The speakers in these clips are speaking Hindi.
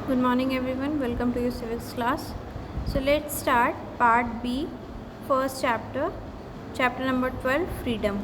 Good morning everyone, welcome to your civics class. So let's start part B, first chapter number 12 freedom.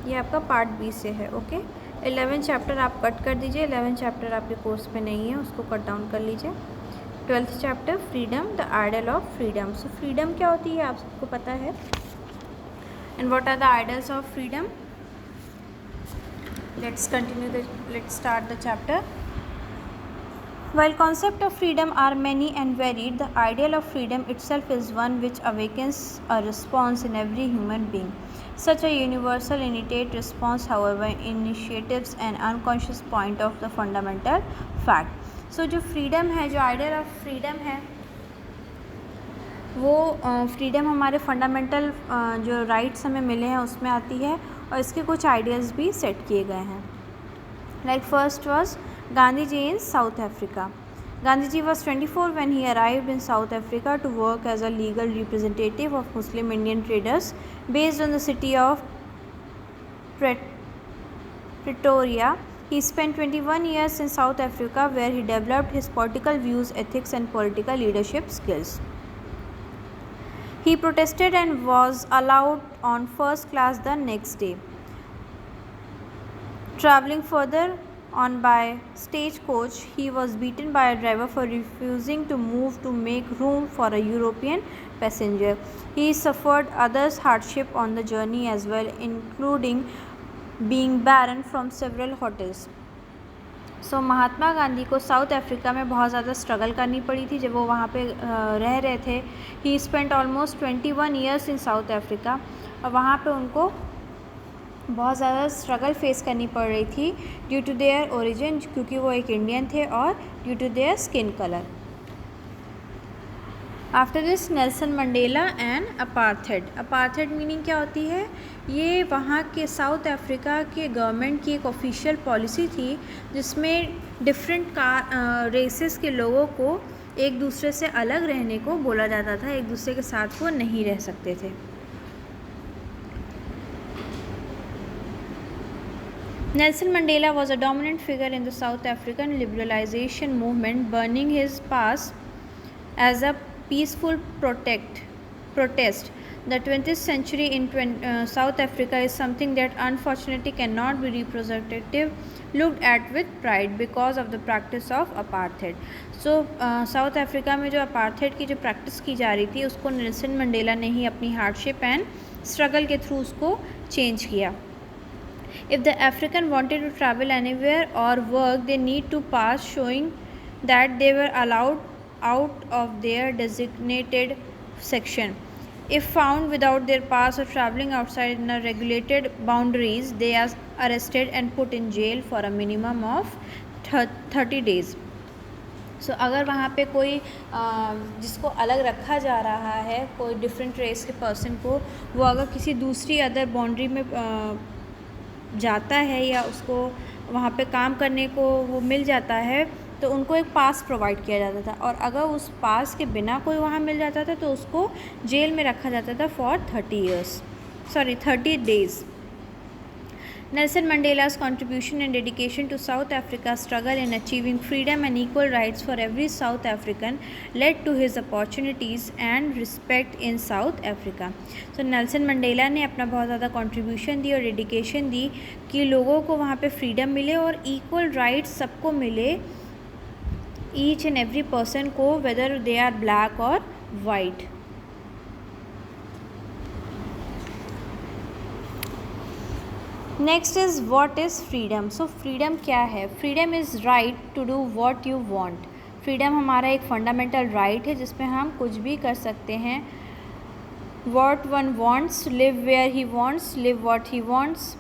ये आपका पार्ट बी से है. ओके 11 चैप्टर आप कट कर दीजिए. 11 चैप्टर आपके कोर्स पे नहीं है, उसको कट डाउन कर लीजिए. 12th chapter freedom, the idol of freedom. So freedom क्या होती है आप सबको पता है. And what are the idols of freedom. let's start the chapter. While concepts of freedom are many and varied, the ideal of freedom itself is one which awakens a response in every human being. Such a universal innate response, however, initiates an unconscious point of the fundamental fact. So जो freedom है, जो ideal of freedom है, वो फ्रीडम हमारे फंडामेंटल जो राइट्स हमें मिले हैं उसमें आती है, और इसके कुछ आइडियाज़ भी सेट किए गए हैं. Like first was Gandhiji in South Africa. Gandhiji was 24 when he arrived in South Africa to work as a legal representative of Muslim Indian traders based on the city of Pretoria. He spent 21 years in South Africa where he developed his political views, ethics and political leadership skills. He protested and was allowed on first class the next day. Traveling further on by stagecoach, he was beaten by a driver for refusing to move to make room for a European passenger. He suffered others hardship on the journey as well, including being barren from several hotels. So Mahatma Gandhi को साउथ अफ्रीका में बहुत ज़्यादा स्ट्रगल करनी पड़ी थी जब वो वहाँ पे रह रहे थे. ही spent almost 21 years in south Africa, और वहाँ पे उनको बहुत ज़्यादा स्ट्रगल फेस करनी पड़ रही थी ड्यू टू देयर ओरिजिन, क्योंकि वो एक इंडियन थे, और due to their skin colour. After this Nelson Mandela and apartheid. Apartheid meaning क्या होती है. ये वहाँ के साउथ अफ्रीका के गवर्नमेंट की एक ऑफिशियल पॉलिसी थी जिसमें डिफरेंट रेसेस के लोगों को एक दूसरे से अलग रहने को बोला जाता था, एक दूसरे के साथ वो नहीं रह सकते थे. Nelson Mandela was a dominant figure in the South African liberalization movement, burning his pass as a peaceful protest. The 20th century in South Africa is something that unfortunately cannot be looked at with pride because of the practice of apartheid. So South Africa में जो apartheid की जो practice की जा रही थी उसको नेल्सन मंडेला ने ही अपनी hardship and struggle के through उसको change किया. If the African wanted to travel anywhere or work, they need to pass showing that they were allowed out of their designated section. If found without their pass or traveling outside in a regulated boundaries, they are arrested and put in jail for a minimum of 30 days. So अगर वहाँ पे कोई जिसको अलग रखा जा रहा है, कोई डिफरेंट रेस के पर्सन को, वो अगर किसी दूसरी अदर बाउंड्री में जाता है या उसको वहाँ पे काम करने को वो मिल जाता है, तो उनको एक पास प्रोवाइड किया जाता था, और अगर उस पास के बिना कोई वहाँ मिल जाता था तो उसको जेल में रखा जाता था for 30 days. Nelson Mandela's contribution and dedication to South Africa's struggle in achieving freedom and equal rights for every South African led to his opportunities and respect in South Africa. So Nelson Mandela ने अपना बहुत ज़्यादा contribution दी और dedication दी कि लोगों को वहाँ पे freedom मिले और equal rights सबको मिले, each and every person को, whether they are black or white. Next is what is freedom. So freedom क्या है. Freedom is right to do what you want. Freedom हमारा एक फंडामेंटल राइट है जिसमें हम कुछ भी कर सकते हैं. What one wants, live where he wants, live what he wants,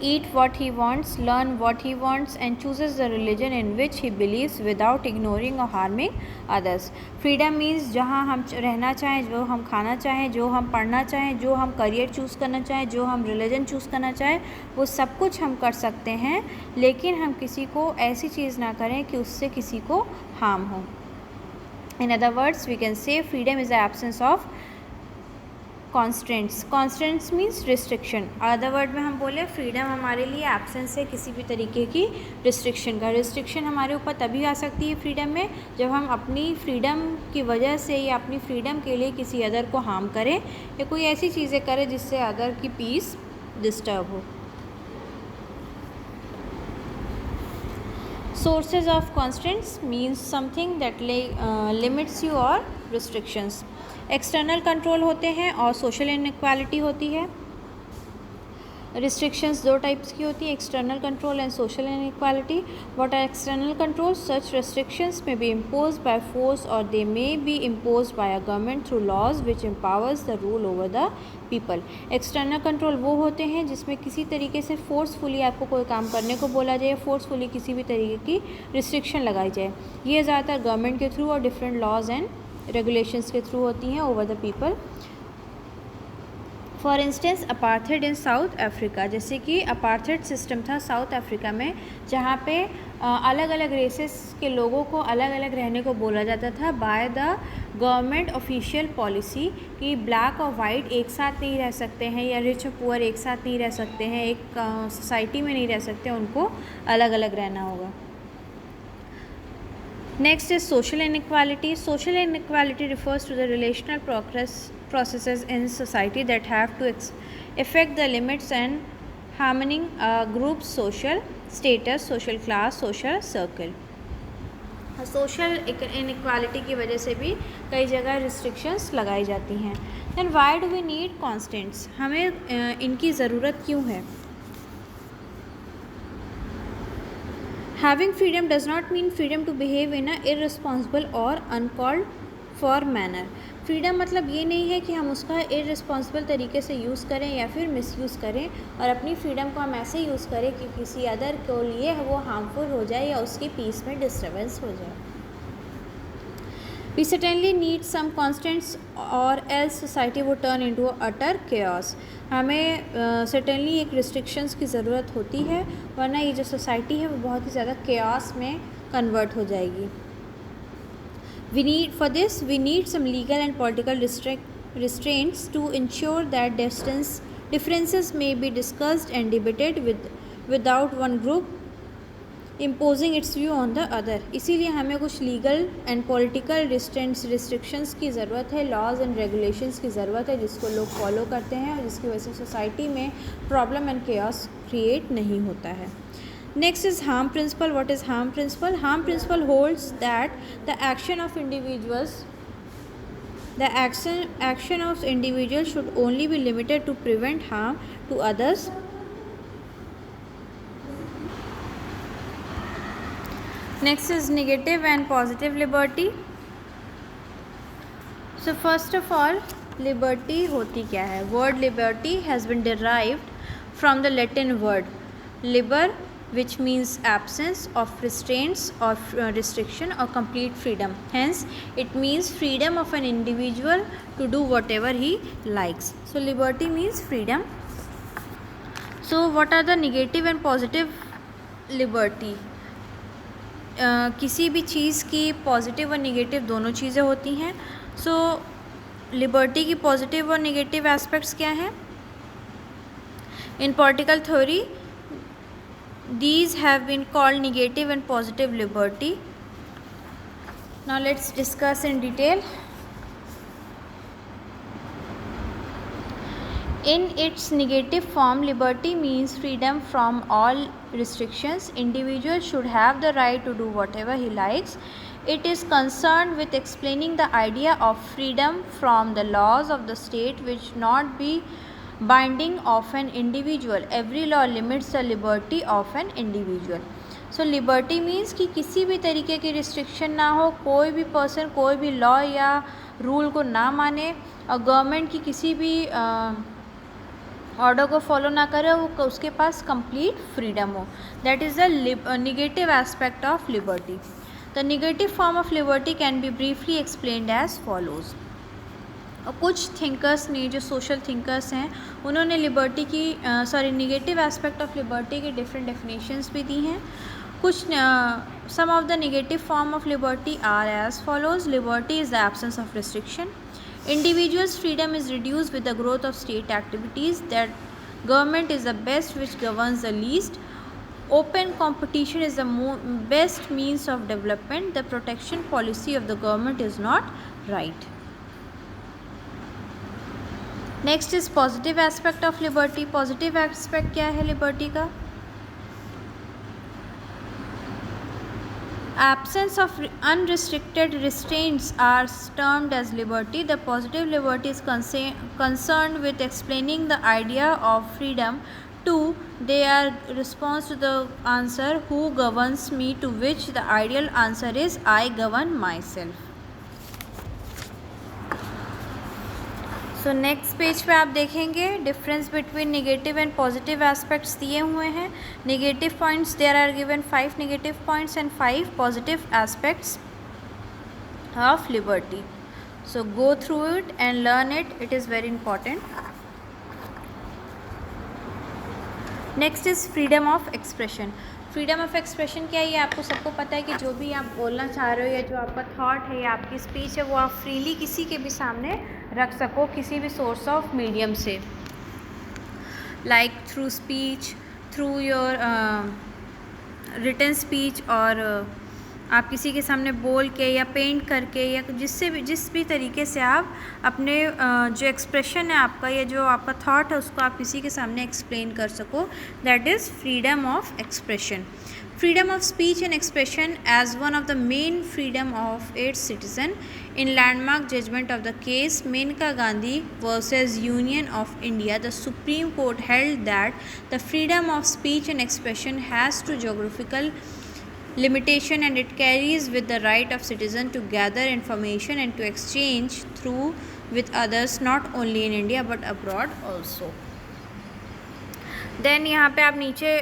eat what he wants, learn what he wants, and chooses the religion in which he believes without ignoring or harming others. Freedom means जहाँ हम रहना चाहें, जो हम खाना चाहें, जो हम पढ़ना चाहें, जो हम करियर चूज़ करना चाहें, जो हम रिलीजन चूज़ करना चाहें, वो सब कुछ हम कर सकते हैं, लेकिन हम किसी को ऐसी चीज़ ना करें कि उससे किसी को हार्म हो. In other words, we can say freedom is the absence of constants, constants means restriction. Other word में हम बोले फ्रीडम हमारे लिए एब्सेंस है किसी भी तरीके की रिस्ट्रिक्शन का। रिस्ट्रिक्शन हमारे ऊपर तभी आ सकती है फ्रीडम में जब हम अपनी फ्रीडम की वजह से या अपनी फ्रीडम के लिए किसी अदर को हार्म करें या कोई ऐसी चीज़ें करें जिससे अदर की पीस डिस्टर्ब हो। Sources of constants means something that limits you और रिस्ट्रिक्शंस। एक्सटर्नल कंट्रोल होते हैं और सोशल इनइक्वालिटी होती है। रिस्ट्रिक्शंस दो टाइप्स की होती है, external control and social inequality. What are external control? Such restrictions may be imposed by force or they may be imposed by a government through laws which empowers the rule over the people। External control वो होते हैं जिसमें किसी तरीके से फोर्सफुली आपको कोई काम करने को बोला जाए, फोर्सफुली किसी भी तरीके की रिस्ट्रिक्शन लगाई जाए। ये ज़्यादातर गवर्नमेंट के थ्रू और डिफरेंट लॉज एंड रेगुलेशंस के थ्रू होती हैं over the people. For instance apartheid in south Africa, जैसे कि अपार्थेड सिस्टम था साउथ अफ्रीका में जहाँ पे अलग अलग रेसेस के लोगों को अलग अलग रहने को बोला जाता था by the government official policy कि ब्लैक और वाइट एक साथ नहीं रह सकते हैं या रिच और पुअर एक साथ नहीं रह सकते हैं, एक सोसाइटी में नहीं रह सकते, उनको अलग अलग रहना होगा। Next is social inequality. Social inequality refers to the relational processes in society that have to affect the limits and harming a group's social status, social class, social circle. Social inequality की वजह से भी कई जगह रिस्ट्रिक्शंस लगाई जाती हैं। Then why do we need constants? हमें इनकी ज़रूरत क्यों है? Having freedom does not mean freedom to behave in a irresponsible or uncalled for manner। Freedom मतलब ये नहीं है कि हम उसका इररिस्पॉन्सिबल तरीके से यूज़ करें या फिर मिसयूज़ करें और अपनी फ्रीडम को हम ऐसे यूज़ करें कि किसी अदर के लिए वो हार्मफुल हो जाए या उसकी पीस में डिस्टर्बेंस हो जाए। We certainly need some constants or else society would turn into utter chaos। हमें certainly एक restrictions की ज़रूरत होती है वरना ये जो society है वो बहुत ही ज़्यादा chaos में convert हो जाएगी। For this we need some legal and political restraints to ensure that differences may be discussed and debated without one group imposing its view on the other। इसीलिए हमें कुछ लीगल एंड पॉलिटिकल रिस्ट्रिक्शंस की ज़रूरत है, लॉज एंड रेगुलेशंस की ज़रूरत है जिसको लोग फॉलो करते हैं और जिसकी वजह से सोसाइटी में प्रॉब्लम एंड केओस क्रिएट नहीं होता है। Next is harm principal. What is harm principal? Harm principal holds that the action of individuals should only be limited to prevent harm to others। Next is negative and positive liberty। So first of all, liberty होती क्या है? Word liberty has been derived from the Latin word liber, which means absence of restraints or restriction or complete freedom. Hence, it means freedom of an individual to do whatever he likes. So liberty means freedom. So what are the negative and positive liberty? किसी भी चीज़ की पॉजिटिव और निगेटिव दोनों चीज़ें होती हैं। सो लिबर्टी की पॉजिटिव और निगेटिव एस्पेक्ट्स क्या हैं? इन political theory these have been called negative and positive liberty। Now let's discuss in detail। In its negative form, liberty means freedom from all restrictions। Individuals should have the right to do whatever he likes। It is concerned with explaining the idea of freedom from the laws of the state which not be binding of an individual। Every law limits the liberty of an individual। So liberty means कि किसी भी तरीके की रिस्ट्रिक्शन ना हो, कोई भी पर्सन कोई भी लॉ या रूल को ना माने और गवर्नमेंट की किसी भी ऑर्डर को फॉलो ना करे, वो उसके पास कंप्लीट फ्रीडम हो। That is the negative aspect of liberty. The negative form of liberty can be briefly explained as follows. और कुछ थिंकर्स ने, जो सोशल थिंकर्स हैं, उन्होंने लिबर्टी की नेगेटिव एस्पेक्ट ऑफ लिबर्टी की डिफरेंट डेफिनेशंस भी दी हैं। कुछ some of the negative form of liberty are as follows. Liberty is the absence of restriction. Individuals' freedom is reduced with the growth of state activities. That government is the best which governs the least. Open competition is the best means of development. The protection policy of the government is not right. Next is positive aspect of liberty. Positive aspect क्या है liberty का? Absence of unrestricted restraints are termed as liberty. The positive liberty is concerned with explaining the idea of freedom. 2. They are response to the answer who governs me, to which the ideal answer is I govern myself. So next page पे आप देखेंगे difference between negative and positive aspects दिए हुए हैं. Negative points there are given 5 negative points and 5 positive aspects of liberty. So go through it and learn it. It is very important. Next is freedom of expression. Freedom of expression क्या है? ये आपको सबको पता है कि जो भी आप बोलना चाह रहे हो या जो आपका थॉट है या आपकी स्पीच है वो आप फ्रीली किसी के भी सामने रख सको किसी भी सोर्स ऑफ मीडियम से, like through speech, through your written speech, और आप किसी के सामने बोल के या पेंट करके या जिस भी तरीके से आप अपने जो एक्सप्रेशन है आपका या जो आपका थॉट है उसको आप किसी के सामने एक्सप्लेन कर सको. That is freedom of expression. Freedom of speech and expression as one of the main freedom of its citizen. In landmark judgment of the case Menka Gandhi versus Union of India, the Supreme Court held that the freedom of speech and expression has to geographical limitation and it carries with the right of citizen to gather information and to exchange through with others not only in India but abroad also. Then यहाँ पे आप नीचे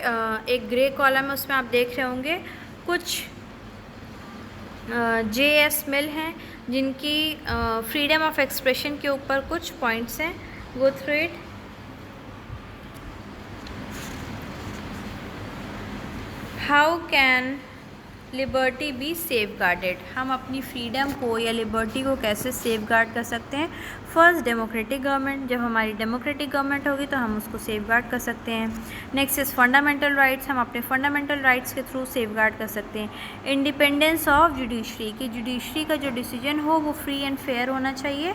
एक ग्रे कॉलम है उसमें आप देख रहे होंगे कुछ J.S. मिल हैं जिनकी फ्रीडम ऑफ एक्सप्रेशन के ऊपर कुछ पॉइंट्स हैं. गो through it. How can liberty be safe guarded. हम अपनी फ्रीडम को या लिबर्टी को कैसे सेफ गार्ड कर सकते हैं? First, democratic government. जब हमारी डेमोक्रेटिक गवर्नमेंट होगी तो हम उसको सेफ गार्ड कर सकते हैं. Next is fundamental rights. हम अपने फंडामेंटल राइट्स के थ्रू सेफ गार्ड कर सकते हैं. Independence of judiciary. कि जुडिशरी का जो डिसीजन हो वो फ्री एंड फेयर होना चाहिए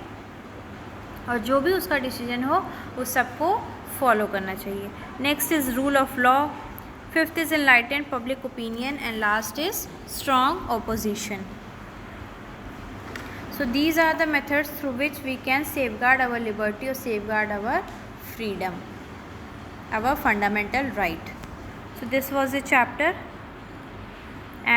और जो भी उसका डिसीजन हो उस सबको फॉलो करना चाहिए. Next is rule of law. Fifth is enlightened public opinion and last is strong opposition. So these are the methods through which we can safeguard our liberty or safeguard our freedom, our fundamental right. So this was the chapter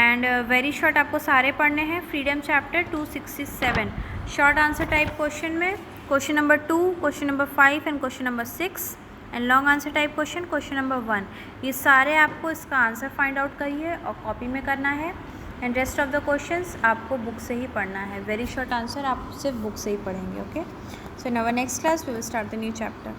and very short आपको सारे पढ़ने हैं. Freedom chapter 267 short answer type question में question number 2, question number 5 and question number 6 and long answer type question number 1. ये सारे आपको इसका आंसर फाइंड आउट करिए और कॉपी में करना है and rest of the questions आपको बुक से ही पढ़ना है. वेरी शॉर्ट आंसर आप सिर्फ बुक से ही पढ़ेंगे. Okay. So in our next class we will start the new chapter.